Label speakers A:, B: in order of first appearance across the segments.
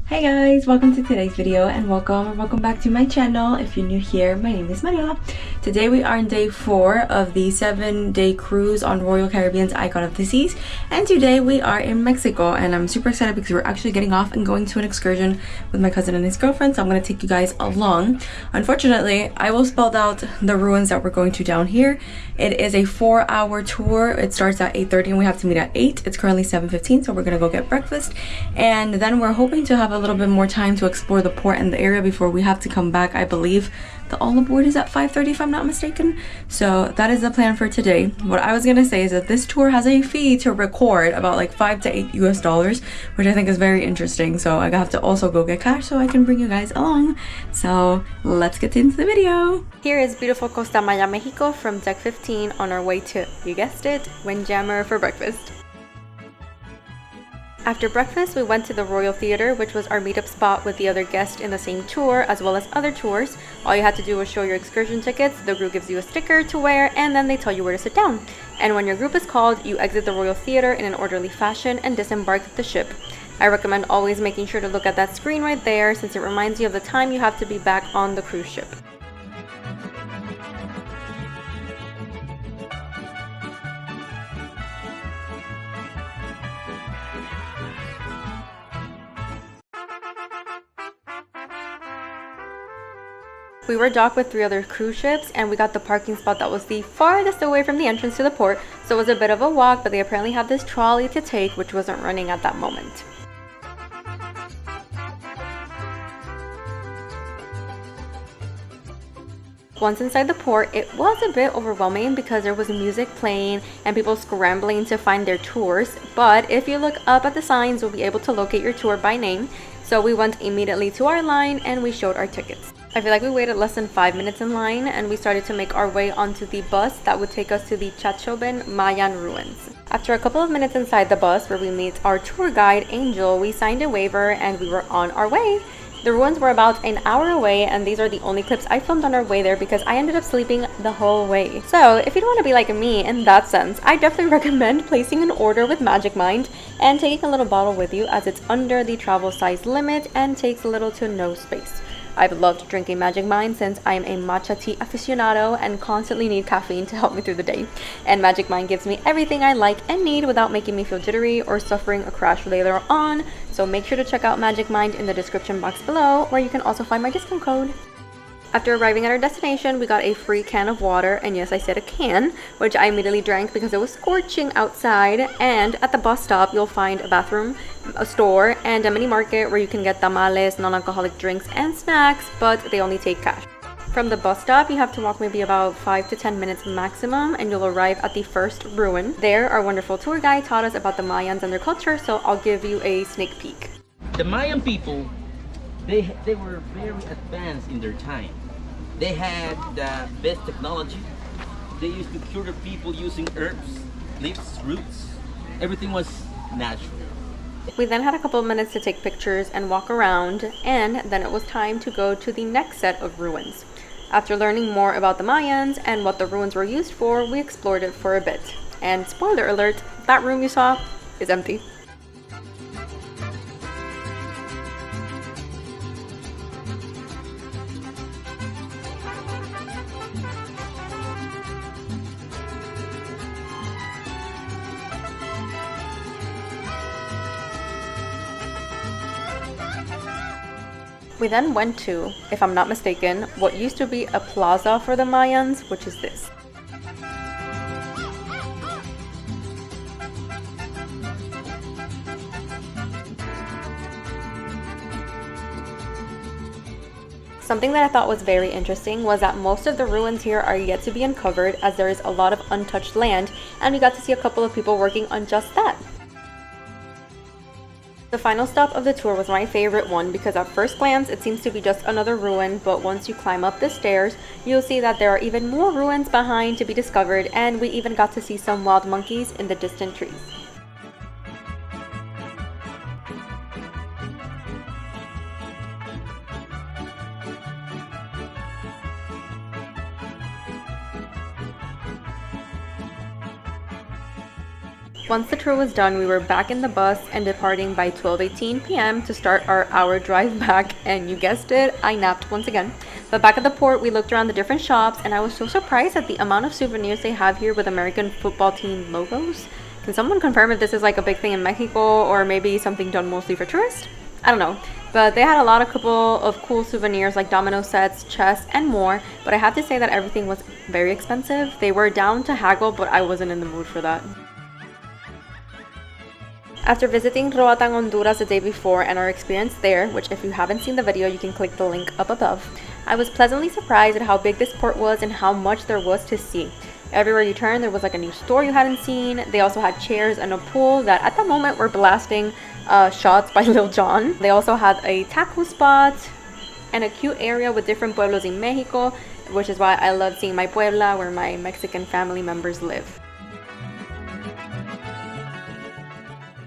A: Hey guys, welcome to today's video and welcome back to my channel. If you're new here, my name is Maria. Today we are on day 4 of the 7-day cruise on Royal Caribbean's Icon of the Seas, and today we are in Mexico and I'm super excited because we're actually getting off and going to an excursion with my cousin and his girlfriend, so I'm going to take you guys along. Unfortunately, I will spell out the ruins that we're going to down here. It is a 4-hour tour. It starts at 8:30 and we have to meet at 8. It's currently 7:15, so we're going to go get breakfast, and then we're hoping to have a little bit more time to explore the port and the area before we have to come back. I believe the all aboard is at 5:30 if I'm not mistaken. So that is the plan for today. What I was gonna say is that this tour has a fee to record, about like $5 to $8 US, which I think is very interesting. So I have to also go get cash so I can bring you guys along. So let's get into the video. Here is beautiful Costa Maya, Mexico from deck 15 on our way to, you guessed it, Windjammer for breakfast. After breakfast, we went to the Royal Theatre, which was our meetup spot with the other guests in the same tour, as well as other tours. All you had to do was show your excursion tickets, the group gives you a sticker to wear, and then they tell you where to sit down. And when your group is called, you exit the Royal Theatre in an orderly fashion and disembark the ship. I recommend always making sure to look at that screen right there, since it reminds you of the time you have to be back on the cruise ship. We were docked with 3 other cruise ships, and we got the parking spot that was the farthest away from the entrance to the port, so it was a bit of a walk, but they apparently had this trolley to take, which wasn't running at that moment. Once inside the port, it was a bit overwhelming because there was music playing and people scrambling to find their tours, but if you look up at the signs, you'll be able to locate your tour by name. So we went immediately to our line and we showed our tickets. I feel like we waited less than 5 minutes in line and we started to make our way onto the bus that would take us to the Chacchoben Mayan Ruins. After a couple of minutes inside the bus where we meet our tour guide, Angel, we signed a waiver and we were on our way. The ruins were about an hour away, and these are the only clips I filmed on our way there because I ended up sleeping the whole way. So if you don't want to be like me in that sense, I definitely recommend placing an order with Magic Mind and taking a little bottle with you, as it's under the travel size limit and takes little to no space. I've loved drinking Magic Mind since I am a matcha tea aficionado and constantly need caffeine to help me through the day. And Magic Mind gives me everything I like and need without making me feel jittery or suffering a crash later on. So make sure to check out Magic Mind in the description box below, where you can also find my discount code. After arriving at our destination, we got a free can of water, and yes, I said a can, which I immediately drank because it was scorching outside. And at the bus stop, you'll find a bathroom, a store, and a mini market where you can get tamales, non-alcoholic drinks, and snacks, but they only take cash. From the bus stop, you have to walk maybe about 5 to 10 minutes maximum, and you'll arrive at the first ruin. There, our wonderful tour guide taught us about the Mayans and their culture, so I'll give you a sneak peek.
B: The Mayan people, they were very advanced in their time. They had the best technology. They used to cure the people using herbs, leaves, roots. Everything was natural.
A: We then had a couple of minutes to take pictures and walk around, and then it was time to go to the next set of ruins. After learning more about the Mayans and what the ruins were used for, we explored it for a bit. And spoiler alert, that room you saw is empty. We then went to, if I'm not mistaken, what used to be a plaza for the Mayans, which is this. Something that I thought was very interesting was that most of the ruins here are yet to be uncovered, as there is a lot of untouched land, and we got to see a couple of people working on just that. The final stop of the tour was my favorite one because at first glance it seems to be just another ruin, but once you climb up the stairs, you'll see that there are even more ruins behind to be discovered, and we even got to see some wild monkeys in the distant trees. Once the tour was done, we were back in the bus and departing by 12:18 p.m. to start our hour drive back, and you guessed it, I napped once again. But back at the port, we looked around the different shops, and I was so surprised at the amount of souvenirs they have here with American football team logos. Can someone confirm if this is like a big thing in Mexico or maybe something done mostly for tourists? I don't know. But they had a couple of cool souvenirs like domino sets, chess, and more. But I have to say that everything was very expensive. They were down to haggle, but I wasn't in the mood for that. After visiting Roatán, Honduras the day before and our experience there, which if you haven't seen the video, you can click the link up above, I was pleasantly surprised at how big this port was and how much there was to see. Everywhere you turn, there was like a new store you hadn't seen. They also had chairs and a pool that at the moment were blasting shots by Lil Jon. They also had a taco spot and a cute area with different pueblos in Mexico, which is why I love seeing my Puebla where my Mexican family members live.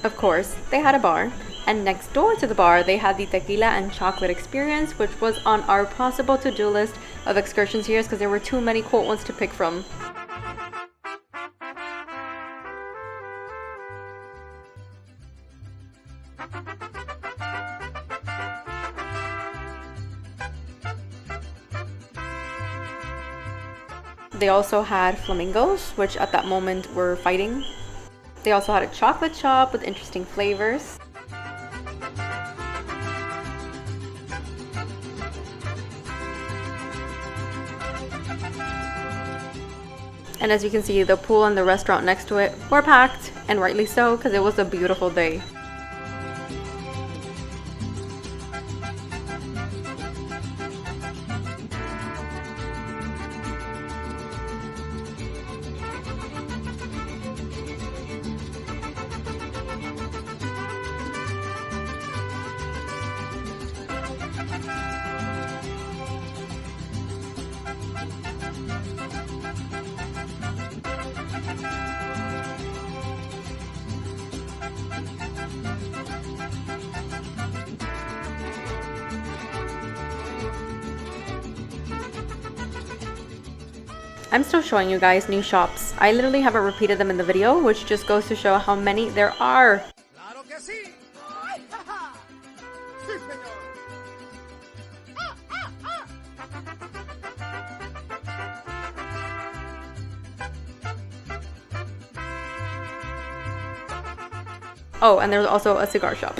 A: Of course, they had a bar, and next door to the bar, they had the Tequila and chocolate experience, which was on our possible to-do list of excursions here because there were too many cool ones to pick from. They also had flamingos, which at that moment were fighting. They also had a chocolate shop with interesting flavors. And as you can see, the pool and the restaurant next to it were packed, and rightly so, because it was a beautiful day. I'm still showing you guys new shops. I literally haven't repeated them in the video, which just goes to show how many there are.
C: ¡Claro que sí! ¡Ay, ja, ja! ¡Sí, señor!
A: Oh, and there's also a cigar shop.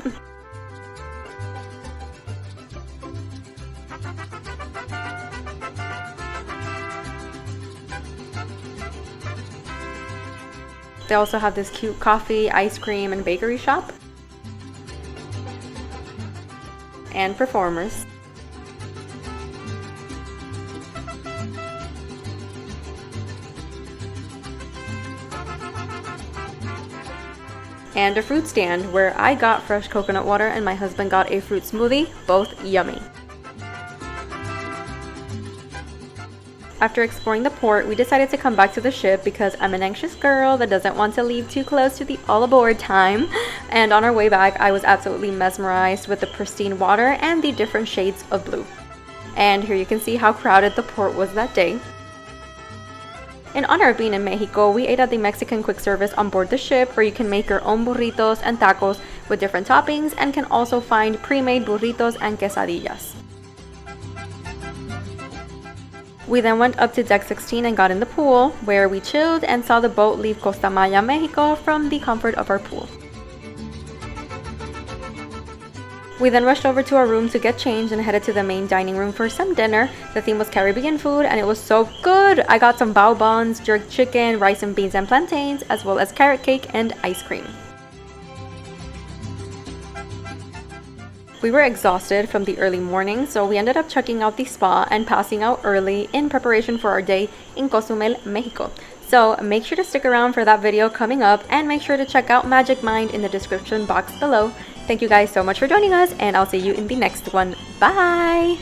A: They also have this cute coffee, ice cream, and bakery shop. And performers. And a fruit stand where I got fresh coconut water and my husband got a fruit smoothie, both yummy. After exploring the port, we decided to come back to the ship because I'm an anxious girl that doesn't want to leave too close to the all aboard time. And on our way back, I was absolutely mesmerized with the pristine water and the different shades of blue. And here you can see how crowded the port was that day. In honor of being in Mexico, we ate at the Mexican quick service on board the ship where you can make your own burritos and tacos with different toppings and can also find pre-made burritos and quesadillas. We then went up to deck 16 and got in the pool, where we chilled and saw the boat leave Costa Maya, Mexico from the comfort of our pool. We then rushed over to our room to get changed and headed to the main dining room for some dinner. The theme was Caribbean food and it was so good! I got some bao buns, jerk chicken, rice and beans and plantains, as well as carrot cake and ice cream. We were exhausted from the early morning, so we ended up checking out the spa and passing out early in preparation for our day in Cozumel, Mexico. So make sure to stick around for that video coming up and make sure to check out Magic Mind in the description box below. Thank you guys so much for joining us and I'll see you in the next one. Bye!